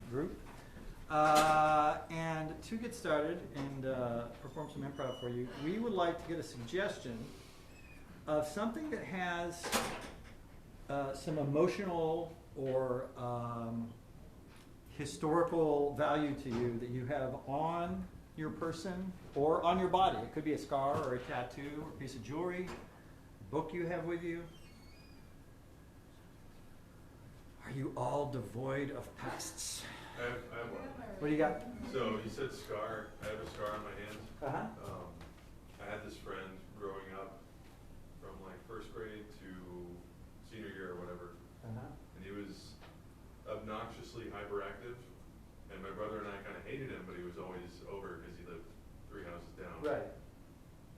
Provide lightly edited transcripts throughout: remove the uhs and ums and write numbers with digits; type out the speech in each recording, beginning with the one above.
group. And to get started and perform some improv for you, we would like to get a suggestion of something that has some emotional or historical value to you that you have on your person or on your body. It could be a scar or a tattoo or a piece of jewelry, a book you have with you. Are you all devoid of pasts? I have one. What do you got? So you said scar. I have a scar on my hand. Uh-huh. I had this friend growing up from like first grade to senior year or whatever, Uh-huh. and he was obnoxiously hyperactive. And my brother and I kind of hated him, but he was always over because he lived 3 houses down. Right.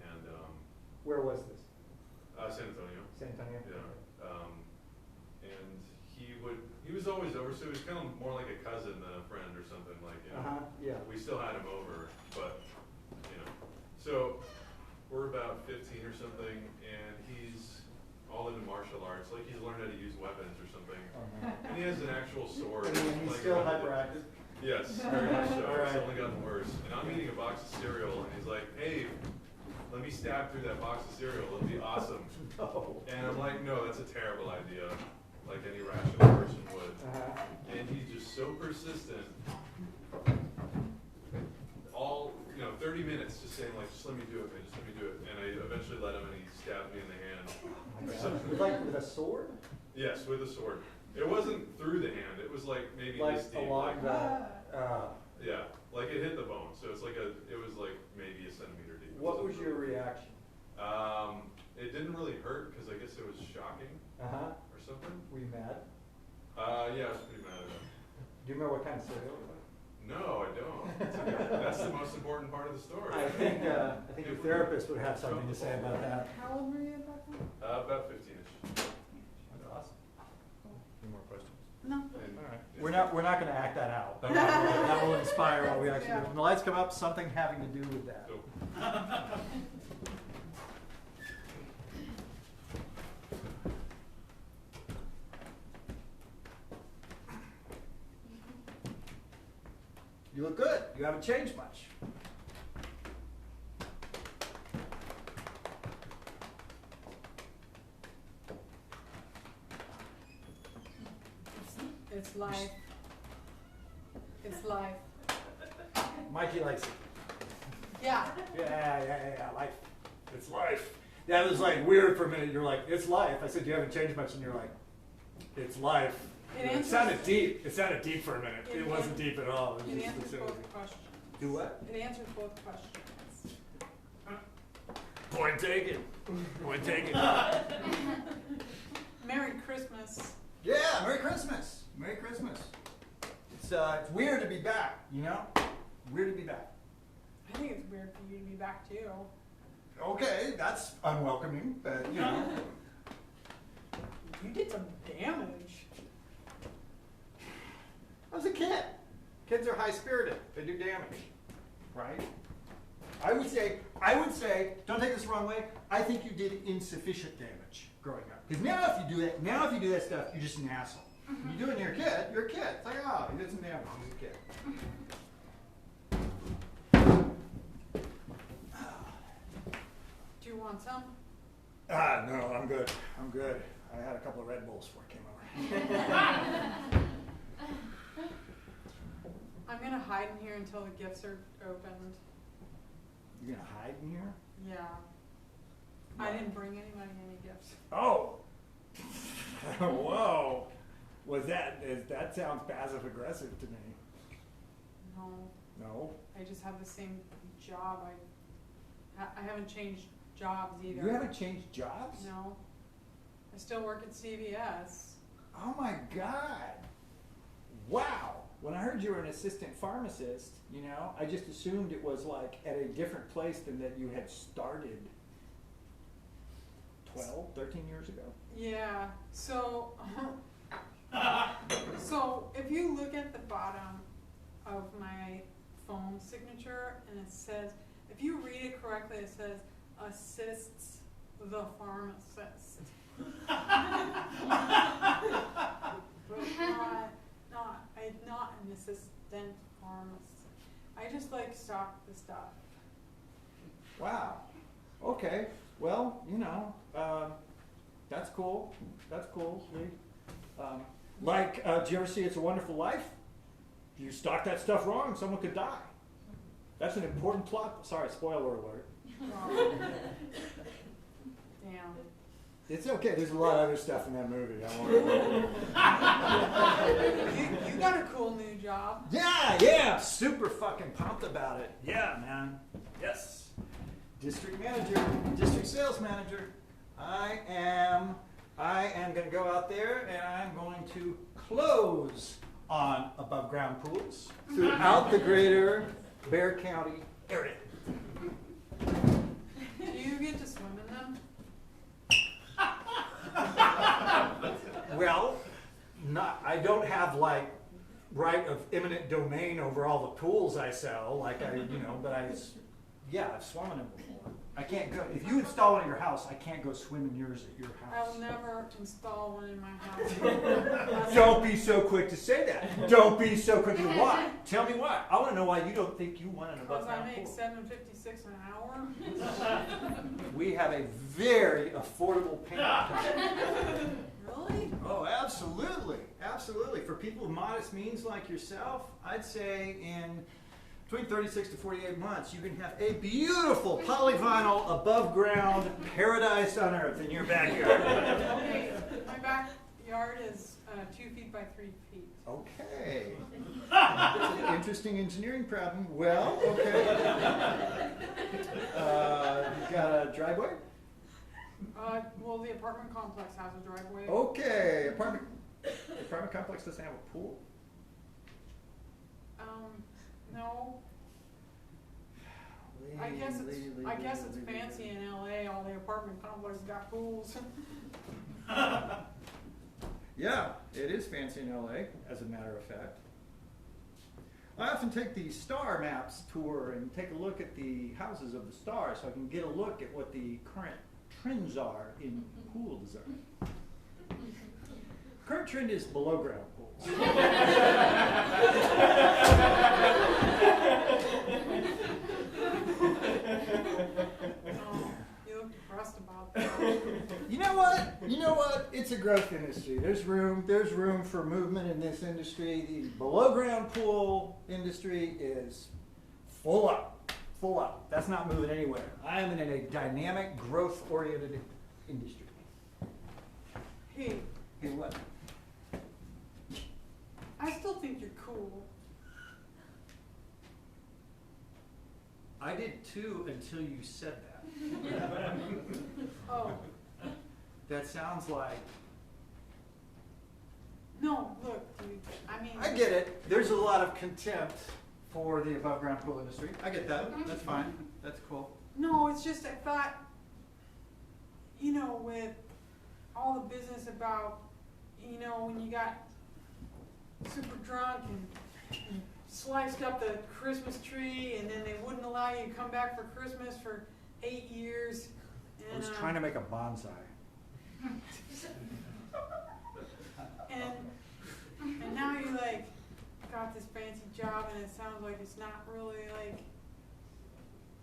And Where was this? San Antonio. San Antonio? Yeah. And he was always over, so he was kind of more like a cousin than a friend or something, like, you know. Uh-huh, yeah. We still had him over, but, you know. So we're about 15 or something, and he's all into martial arts, like he's learned how to use weapons or something. Uh-huh. And he has an actual sword. And he's like, still around it. hyperactive? Yes, very much so. All right. It's only gotten worse. And I'm eating a box of cereal, and he's like, hey, let me stab through that box of cereal. It'll be awesome. No. And I'm like, no, that's a terrible idea, like any rational person would. Uh-huh. And he's just so persistent. All, 30 minutes just saying, like, just let me do it, man, just let me do it. And I eventually let him, and he stabbed me in the hand. With a sword? Yes, with a sword. It wasn't through the hand. It was like maybe Like this deep. along Like, the, yeah, like it hit the bone. So it's like it was like maybe a centimeter deep. what was your reaction? It didn't really hurt because I guess it was shocking Uh-huh. or something. Were you mad? Yeah, I was pretty mad at him. Do you remember what kind of cereal it was? No, I don't. That's the most important part of the story. I think your therapist would have something to say about that. How old were you at that time? About 15-ish. That's awesome. Any more questions? No. And All right. yeah. We're not going to act that out. That will inspire what we actually do. When the lights come up, something having to do with that. Cool. You look good. You haven't changed much. It's life. It's life. Mikey likes it. Yeah. Yeah. Life. It's life. That was like weird for a minute. You're like, it's life. I said, you haven't changed much. And you're like, it's life. It sounded deep. It sounded deep for a minute. It wasn't deep at all. It was answers just both questions. Do what? It answers both questions. Point taken. Point taken. Merry Christmas. Yeah, Merry Christmas. Merry Christmas. It's weird to be back, you know? Weird to be back. I think it's weird for you to be back too. Okay, that's unwelcoming, but you know. You did some damage. I was a kid. Kids are high spirited. They do damage. Right? I would say, don't take this the wrong way, I think you did insufficient damage growing up. Because now if you do that stuff, you're just an asshole. When you do it when you're a kid, you're a kid. It's like, oh, he did some damage, he's a kid. Do you want some? No, I'm good. I had a couple of Red Bulls before I came over. I'm gonna hide in here until the gifts are opened. You're gonna hide in here? Yeah. I didn't bring anybody any gifts. Oh! Whoa! That sounds passive aggressive to me. No. No? I just have the same job. I haven't changed jobs either. You haven't changed jobs? No. I still work at CVS. Oh my God! Wow! When I heard you were an assistant pharmacist, I just assumed it was like at a different place than that you had started 12, 13 years ago. Yeah. So if you look at the bottom of my phone signature and it says, if you read it correctly, it says assists the pharmacist. But I'm not an assistant pharmacist. I just like stock the stuff. Wow. Okay. Well, that's cool. That's cool. Do you ever see It's a Wonderful Life? You stock that stuff wrong, someone could die. That's an important plot. Sorry, spoiler alert. Oh. Damn. It's okay. There's a lot of other stuff in that movie. I won't You got a cool new job. Yeah. Super fucking pumped about it. Yeah, man. Yes. District manager, district sales manager. I am going to go out there and I'm going to close on above ground pools throughout the greater Bexar County area. Do you get to swim in them? Well, I don't have right of eminent domain over all the pools I sell, but I've swum in them before. I can't go, if you install one in your house, I can't go swim in yours at your house. I'll never install one in my house. Don't be so quick to say that. Don't be so quick to why. Tell me why. I want to know why you don't think you want an above Because I ground make pool. $7.56 an hour. We have a very affordable payment. Really? Oh, absolutely. Absolutely. For people with modest means like yourself, I'd say in between 36 to 48 months, you can have a beautiful polyvinyl above ground paradise on earth in your backyard. Okay, my backyard is 2 feet by 3 feet. Okay. That's an interesting engineering problem. Well, okay. You've got a driveway? Well, the apartment complex has a driveway. Okay. Apartment complex doesn't have a pool? No. I guess it's fancy in LA. All the apartment complexes got pools. Yeah, it is fancy in LA, as a matter of fact. I often take the star maps tour and take a look at the houses of the stars so I can get a look at what the current trends are in pool design. Current trend is below ground pools. Oh, you look depressed about that. You know what? It's a growth industry. There's room for movement in this industry. The below ground pool industry is full up. That's not moving anywhere. I am in a dynamic, growth oriented industry. Hey, Hey, what? I still think you're cool. I did too until you said that. Oh, That sounds like. no, look, dude, I mean. I get it. There's a lot of contempt for the above ground pool industry. I get that. That's fine. That's cool. No, it's just I thought, with all the business about, when you got super drunk and sliced up the Christmas tree and then they wouldn't allow you to come back for Christmas for 8 years. I was trying to make a bonsai. And now you got this fancy job and it sounds like it's not really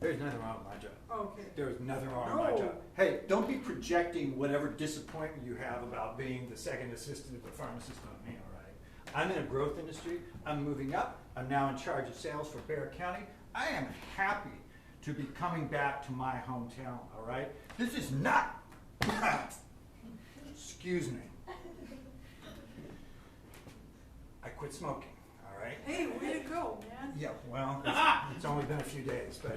There's nothing wrong with my job. okay. There's nothing wrong with my job. Hey, don't be projecting whatever disappointment you have about being the second assistant of the pharmacist on me, all right? I'm in a growth industry. I'm moving up. I'm now in charge of sales for Bexar County. I am happy to be coming back to my hometown, all right? This is not, excuse me. I quit smoking, all right? Hey, way to go, man. Yeah, well, it's only been a few days, but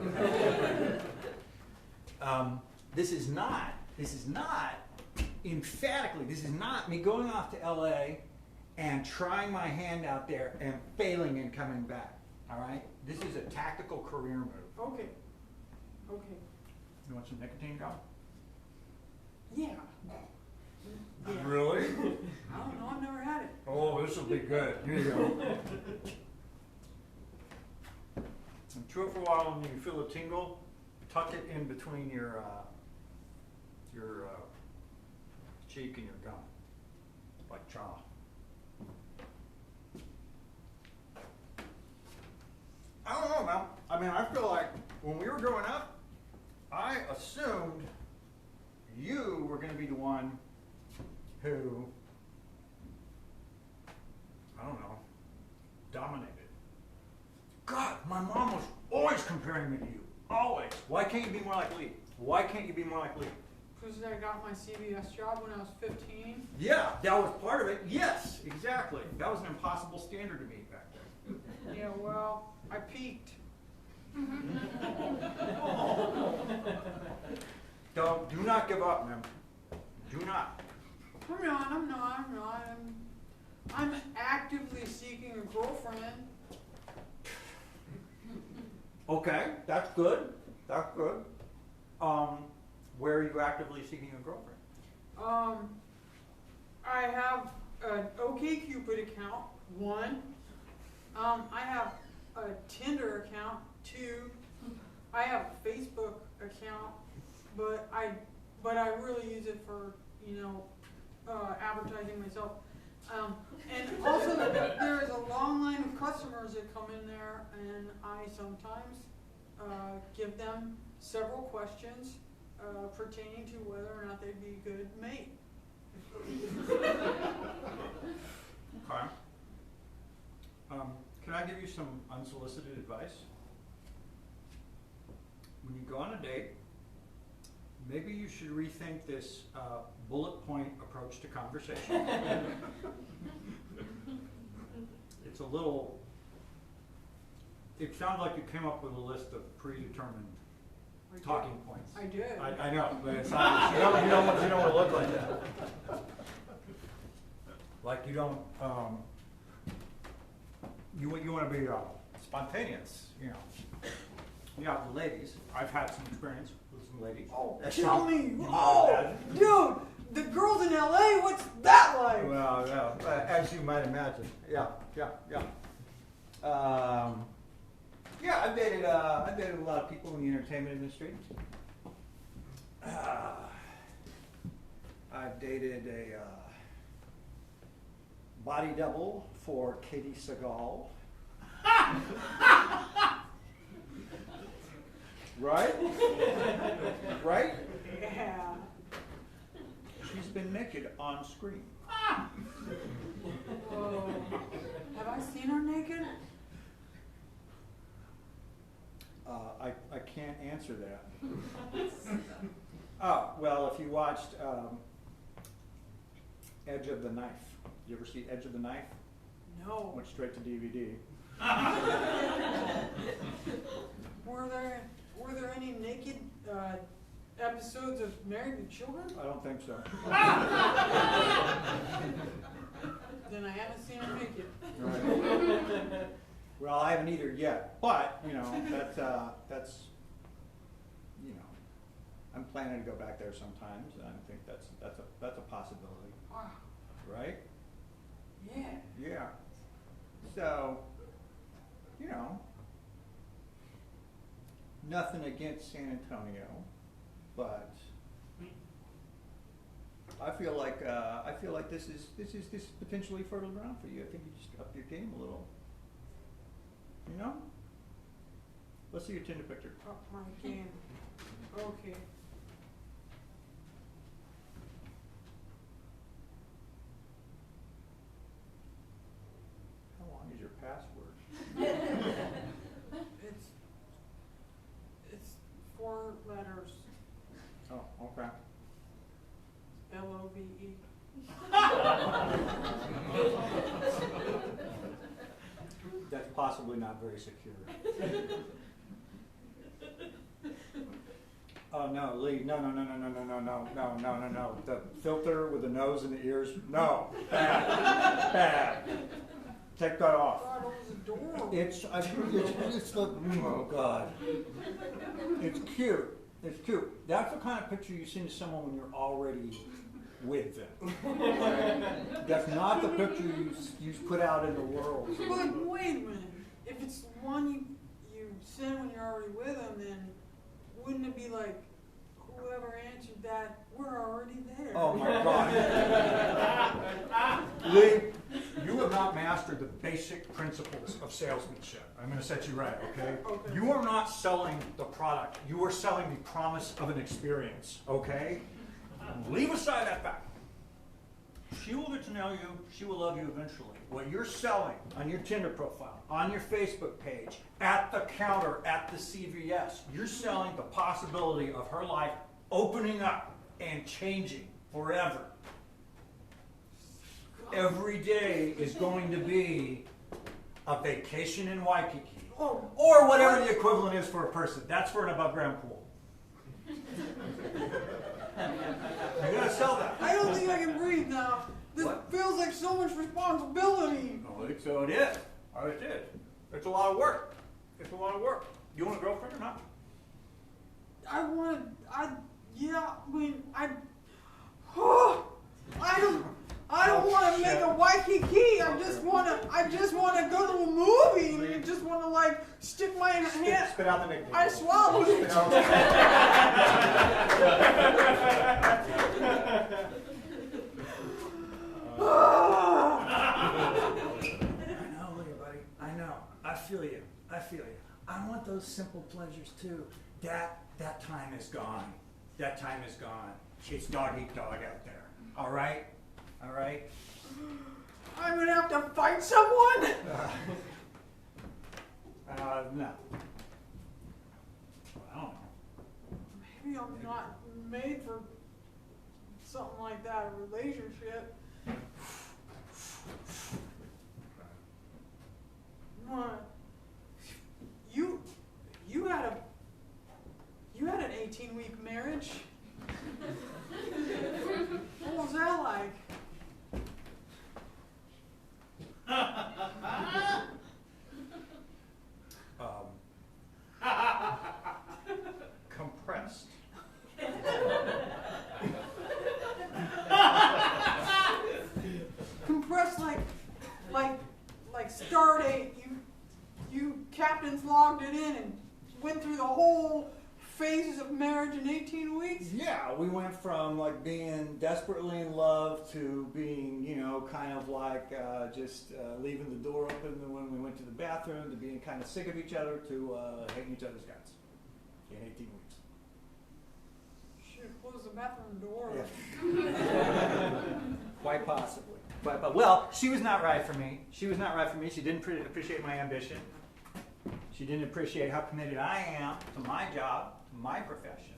this is not emphatically, this is not me going off to LA and trying my hand out there and failing and coming back, all right? This is a tactical career move. Okay. You want some nicotine gum? Yeah. Really? I don't know, I've never had it. Oh, this will be good. Here you go. And chew it for a while, and you feel a tingle. Tuck it in between your cheek and your gum, like jaw. mean, I feel like when we were growing up, I assumed you were going to be the one who, I don't know, dominated. God, my mom was always comparing me to you. Always. Why can't you be more like Lee? Why can't you be more like Lee? Because I got my CBS job when I was 15. Yeah, that was part of it. Yes, exactly. That was an impossible standard to meet back then. Yeah, well, I peaked. Do not give up, man. Do not. I'm not. I'm actively seeking a girlfriend. Okay, that's good. That's good. Where are you actively seeking a girlfriend? I have an OkCupid account, 1. I have a Tinder account, 2. I have a Facebook account, but I really use it for, advertising myself. And also there is a long line of customers that come in there, and I sometimes give them several questions pertaining to whether or not they'd be a good mate. Okay. Can I give you some unsolicited advice? When you go on a date, maybe you should rethink this bullet point approach to conversation. It's a little, it sounds like you came up with a list of predetermined talking points. I did. I know, but it's not, you don't want to look like that. Like you don't, you want to be spontaneous, Yeah, the ladies, I've had some experience with some ladies. Oh, That's kill not- me! you Oh, imagine. dude, the girls in LA, what's that like? Well, yeah, as you might imagine. Yeah. Yeah, I've dated a lot of people in the entertainment industry. I've dated a body double for Katie Seagal. Right? Right? Yeah. She's been naked on screen. Whoa. Have I seen her naked? I can't answer that. Oh, well, if you watched Edge of the Knife. You ever see Edge of the Knife? No. Went straight to DVD. Were there any naked episodes of Married with Children? I don't think so. Then I haven't seen her naked. Right. Well, I haven't either yet, but that's I'm planning to go back there sometimes, and I think that's a possibility, Wow. right? Yeah. Yeah. So, nothing against San Antonio, but I feel like this is potentially fertile ground for you. I think you just up your game a little. Let's see your Tinder picture. Up my game. Okay. How long is your password? It's 4 letters. Oh, okay. LOVE. That's possibly not very secure. Oh no, Lee, no. The filter with the nose and the ears, no. Bad. Take that off. God, it was adorable. It's oh God. It's cute. It's cute. That's the kind of picture you send to someone when you're already with them. That's not the picture you put out in the world. But wait a minute. If it's one you send when you're already with them, then wouldn't it be like, whoever answered that, we're already there? Oh my God. Lee, you have not mastered the basic principles of of salesmanship. I'm going to set you right, okay? Okay. You are not selling the product. You are selling the promise of an experience, okay? Leave aside that fact. She will get to know you. She will love you eventually. What you're selling on your Tinder profile, on your Facebook page, at the counter, at the CVS, you're selling the possibility of her life opening up and changing forever. Every day is going to be a vacation in Waikiki. Oh, Or whatever the equivalent is for a person. That's for an above ground pool. You gotta sell that. I don't think I can breathe now. This What? feels like so much responsibility. Oh, so it is. Oh, it is. It's a lot of work. It's a lot of work. You want a girlfriend or not? I don't want to make a Waikiki. I just want to go to a movie and I just want to like stick my hand. Spit out the nickname. I swallowed it. Spit out I know, look at buddy. I know. I feel you. I feel you. I want those simple pleasures too. That time is gone. That time is gone. It's dog eat dog out there. All right? All right? I'm gonna have to fight someone. No. Well, I don't know. Maybe I'm not made for something like that, a relationship. What? You had an 18-week marriage. What was that like? Compressed. Compressed like start date. You captains logged it in and went through the whole phases of marriage in 18 weeks. Yeah, we went from like being desperately in love to being, kind of like just leaving the door open when we went to the bathroom, to being kind of sick of each other, to hating each other's guts in 18 weeks. Should have closed the bathroom door. Yeah. Quite possibly. Well, she was not right for me. She was not right for me. She didn't appreciate my ambition. She didn't appreciate how committed I am to my job, to my profession.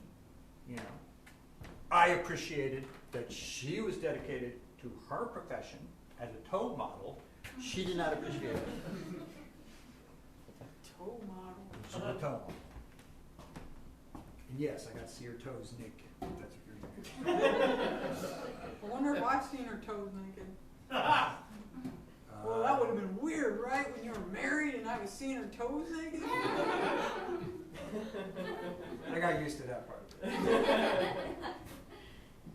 I appreciated that she was dedicated to her profession as a toe model. She did not appreciate it. Toe model. She's a toe model. And yes, I got to see her toes naked. That's what you're doing. I wonder if I've seen her toes naked. Well, that would have been weird, right? When you were married and I was seeing her toes naked? I got used to that part of it.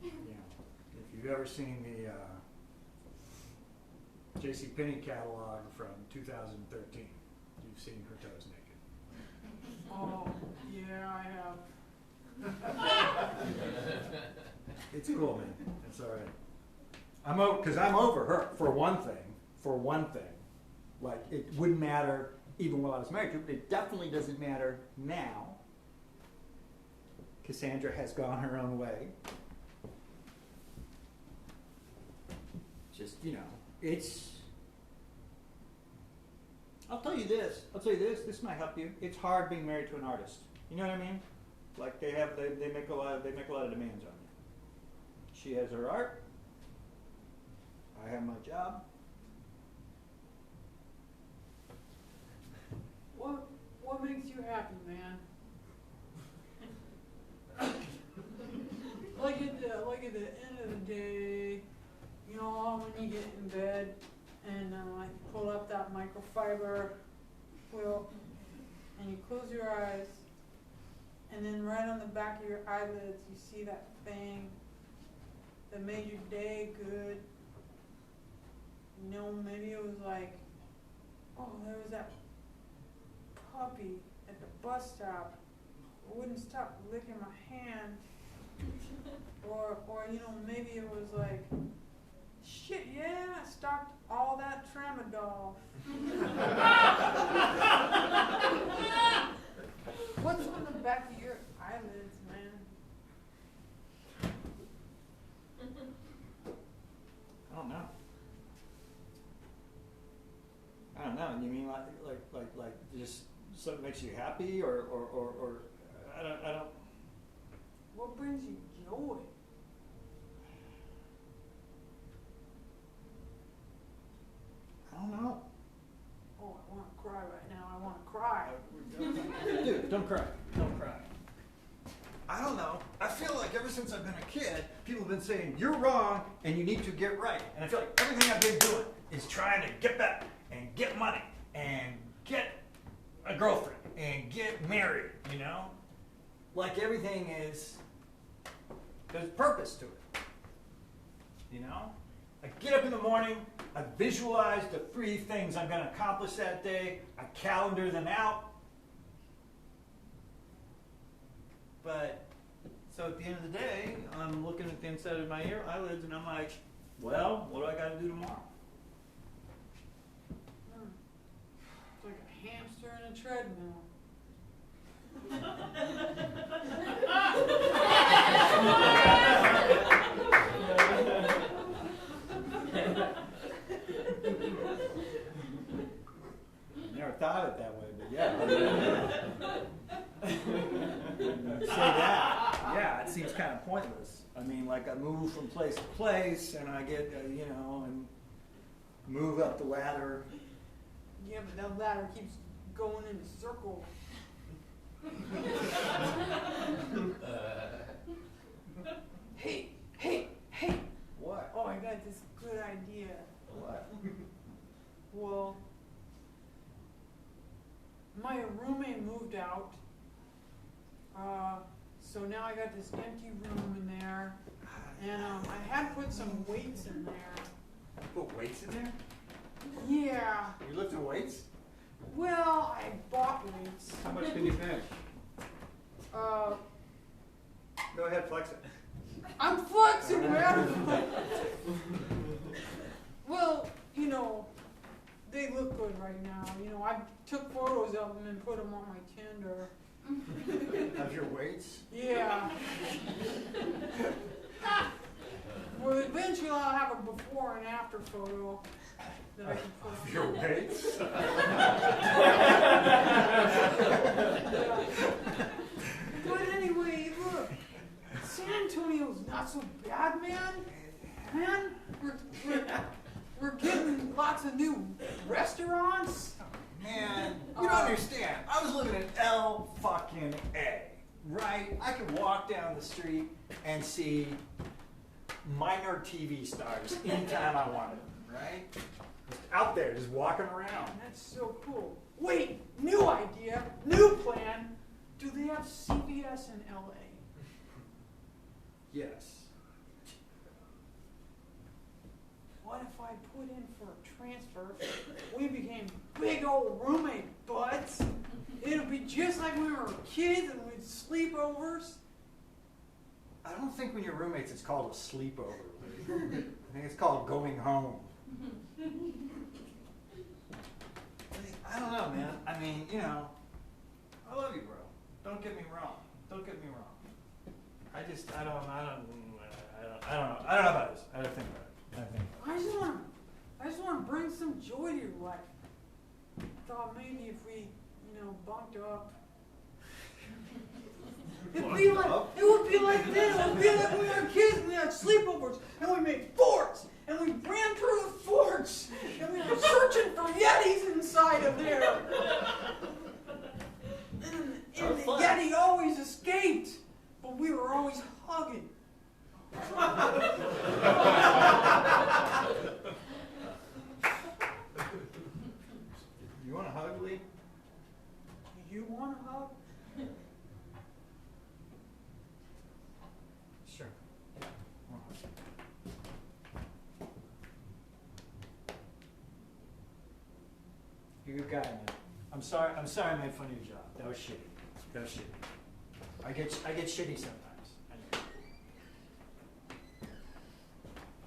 If you've ever seen the JCPenney catalog from 2013, you've seen her toes naked. Oh, yeah, I have. It's cool, man. It's all right. Because I'm over her, for one thing. Like, it wouldn't matter even while I was married to her, but it definitely doesn't matter now. Cassandra has gone her own way. Just, it's... I'll tell you this, this might help you. It's hard being married to an artist. You know what I mean? Like, they make a lot of demands on you. She has her art. I have my job. What makes you happy, man? Like at the end of the day, when you get in bed and pull up that microfiber quilt and you close your eyes, and then right on the back of your eyelids you see that thing that made your day good. Maybe it was like, there was that puppy at the bus stop who wouldn't stop licking my hand. Or maybe it was like Shit, yeah, I stocked all that tramadol. What's on the back of your eyelids, man? I don't know. I don't know. You mean like just something makes you happy, or I don't. What brings you joy? I don't know. Oh, I want to cry right now. I want to cry. Dude, don't cry. Don't cry. I don't know. I feel like ever since I've been a kid, people have been saying, you're wrong and you need to get right. And I feel like everything I've been doing is trying to get back and get money and get a girlfriend and get married, you know? Like everything is, there's purpose to it. You know? I get up in the morning, I visualize the 3 things I'm going to accomplish that day, I calendar them out. But, so at the end of the day, I'm looking at the inside of my eyelids and I'm like, well, what do I got to do tomorrow? It's like a hamster in a treadmill. Never thought of it that way, but yeah. Say that. Yeah, it seems kind of pointless. I mean, like I move from place to place and I get, you know, and move up the ladder. Yeah, but that ladder keeps going in a circle. Hey! What? Oh, I got this good idea. What? Well, my roommate moved out, so now I got this empty room in there, and I had put some weights in there. Put weights in there? Yeah, You lifting weights? well, I bought weights. How much can you bench? Go ahead, flex it. I'm flexing, man. Well, you know, they look good right now. You know, I took photos of them and put them on my Tinder. Have your weights? Yeah. Well, eventually I'll have a before and after photo that I can put on. Your weights? Yeah. But anyway, look, San Antonio's not so bad, man. Man, we're getting lots of new restaurants. Man, you don't understand. I was living in L fucking A, right? I could walk down the street and see minor TV stars anytime I wanted them, right? Just out there, just walking around. That's so cool. Wait, new idea, new plan. Do they have CVS in LA? Yes. What if I put in for a transfer? We became big old roommate buds. It'll be just like when we were kids and we'd sleepovers. I don't think when you're roommates it's called a sleepover. I think it's called going home. I don't know, man. I mean, you know, I love you, bro. Don't get me wrong. Don't get me wrong. I don't know about this. I don't think about it. I just want to bring some joy to your life. I thought maybe if we, you know, bunked up. It would be like this. It would be like when we were kids and we had sleepovers and we made forts and we ran through the forts and we were searching for Yetis inside of there. And the Yeti always escaped, but we were always hugging. You want a hug, Lee? You want a hug? Sure. You're a good guy, man. I'm sorry I made fun of your job. That was shitty. I get shitty sometimes. I know.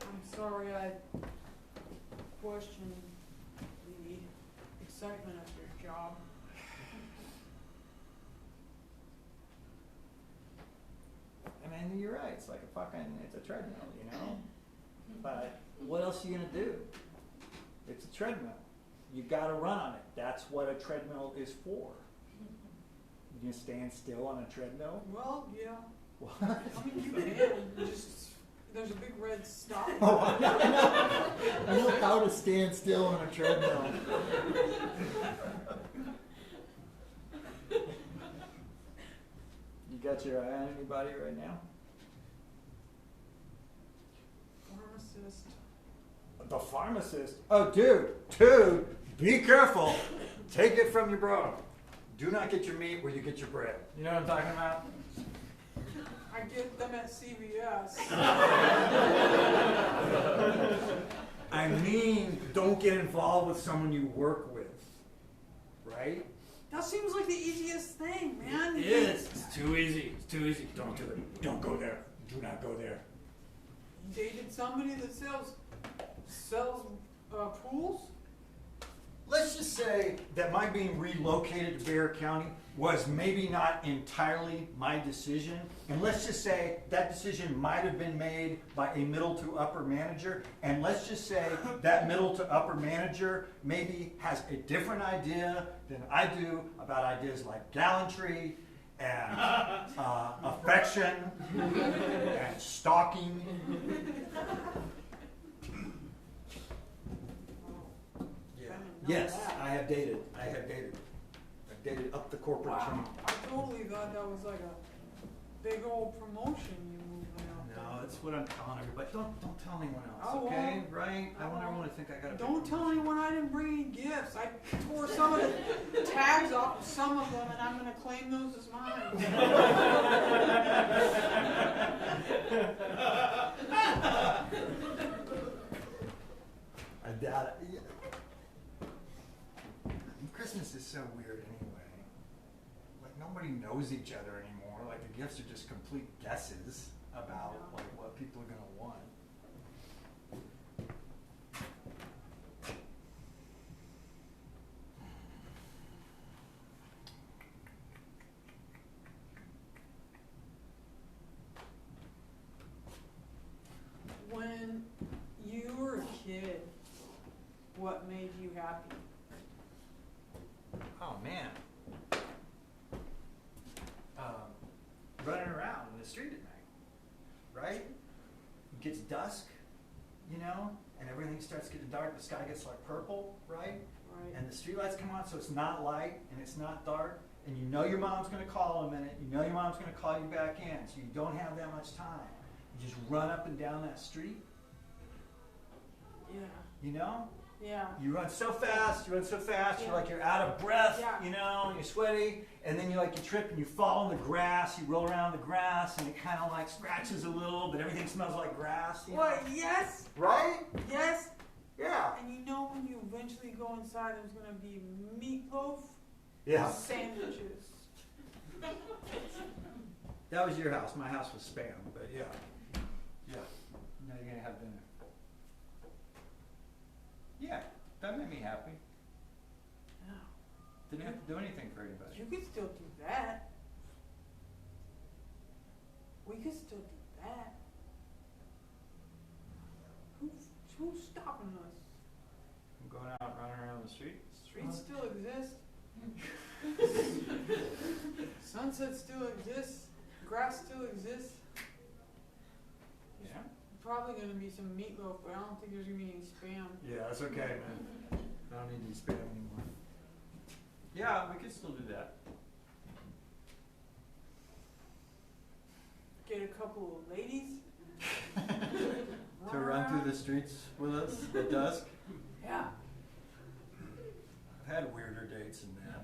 I'm so sorry I questioned the excitement of your job. I mean, you're right. It's like it's a treadmill, you know? But what else are you gonna do? It's a treadmill. You gotta run on it. That's what a treadmill is for. You gonna stand still on a treadmill? Well, yeah. What? I mean, you can, just, there's a big red stop. Oh, I know how to stand still on a treadmill. You got your eye on anybody right now? Pharmacist. The pharmacist? Oh, dude, be careful. Take it from your bro. Do not get your meat where you get your bread. You know what I'm talking about? I get them at CVS. I mean, don't get involved with someone you work with, right? That seems like the easiest thing, man. It is. It's too easy. It's too easy. Don't do it. Don't go there. Do not go there. You dated somebody that sells pools? Let's just say that my being relocated to Bexar County was maybe not entirely my decision. And let's just say that decision might have been made by a middle to upper manager. And let's just say that middle to upper manager maybe has a different idea than I do about ideas like gallantry and affection and stalking. Yes, I have dated. I've dated up the corporate chain. Wow. I totally thought that was like a big old promotion you moved out there. No, that's what I'm telling everybody. Don't tell anyone else, I won't. okay? Right? I I want won't. everyone to think I got a Don't big tell anyone I didn't bring any gifts. I tore some of the tags off of some of them, and I'm going to claim those as mine. I doubt it. Christmas is so weird anyway. Like nobody knows each other anymore. Like the gifts are just complete guesses about like what people are gonna want. When you were a kid, what made you happy? Oh man. Running around in the street at night, right? It gets dusk, you know, and everything starts getting dark. The sky gets like purple, right? Right. And the streetlights come on, so it's not light and it's not dark. And you know your mom's going to call in a minute. You know your mom's going to call you back in, so you don't have that much time. You just run up and down that street, Yeah. you know? Yeah. You run so fast, you're Yeah. like you're out of breath, Yeah. you know, and you're sweaty, and then you trip and you fall in the grass, you roll around the grass, and it kind of like scratches a little, but everything smells like grass. You know? What? Yes. Right? Yes. Yeah. And you know when you eventually go inside, there's gonna be meatloaf, Yeah. sandwiches. That was your house. My house was Spam, but yeah. Yeah. Now you're gonna have dinner. Yeah, that made me happy. Yeah. Didn't have to do anything for anybody. You could still do that. We could still do that. Who's stopping us? I'm going out running around the street. Streets still exist. Sunset still exists. Grass still exists. Yeah. Probably gonna be some meatloaf, but I don't think there's gonna be any spam. Yeah, that's okay, man. I don't need to spam anymore. Yeah, we could still do that. Get a couple of ladies. To run through the streets with us at dusk. Yeah. I've had weirder dates than that.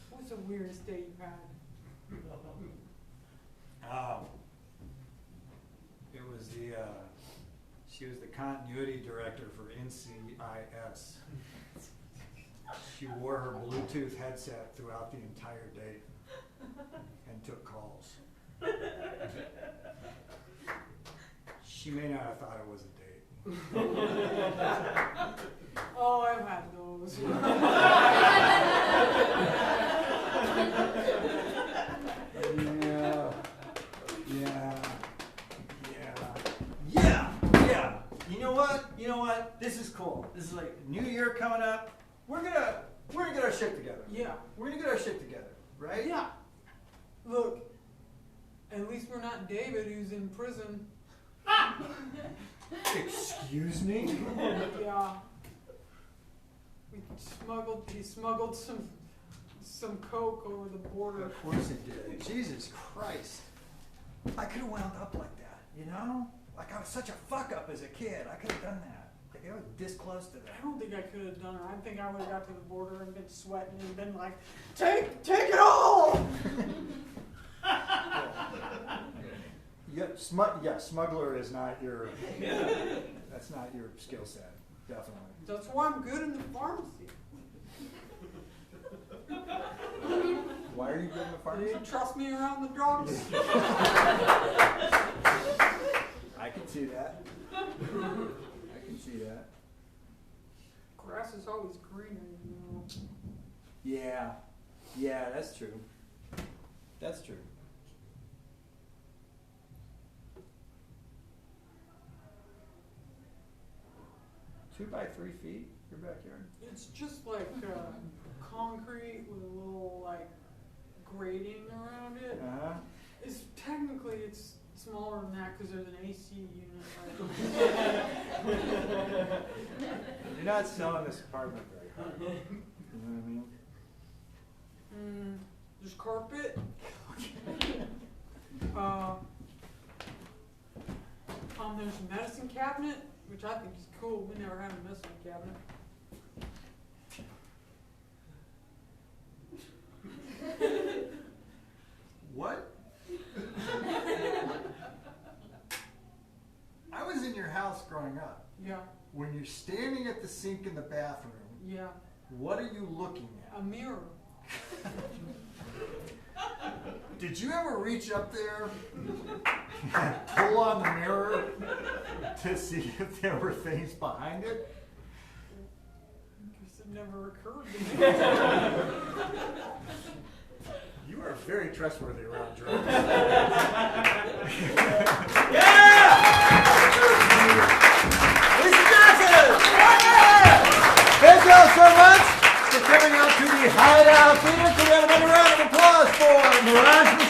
What's the weirdest date you've had? It was she was the continuity director for NCIS. She wore her Bluetooth headset throughout the entire date and took calls. She may not have thought it was a date. Oh, I've had those. Yeah. You know what? This is cool. This is like New Year coming up. We're gonna get our shit together. Yeah. We're gonna get our shit together, right? Yeah. Look, at least we're not David who's in prison. Excuse me? Yeah. He smuggled some coke over the border. Of course it did. Jesus Christ. I could have wound up like that, you know? Like I was such a fuck up as a kid. I could have done that. Like I was this close to I that. don't think I could have done it. I think I would have got to the border and been sweating and been like, take it all! Smuggler is not your, that's not your skill set, definitely. That's why I'm good in the pharmacy. Why are you good in the They pharmacy? trust me around the drugs. I can see that. I can see that. Grass is always greener, you know. Yeah, that's true. That's true. Two by 3 feet, your backyard? It's just like concrete with a little like grating around it. Uh-huh. It's technically it's smaller than that because there's an AC unit. You're not selling this apartment very hard. You know what I mean? There's carpet. There's a medicine cabinet, which I think is cool. We never had a medicine cabinet. What? I was in your house growing up. Yeah, When you're standing at the sink in the bathroom, yeah. what are you looking A at? mirror. Did you ever reach up there and pull on the mirror to see if there were things behind it? Guess it never occurred to me. You are very trustworthy around drugs. Lisa Jackson! Thank you all so much for coming out to the Hideout Theater. Can we have another round of applause for Mirage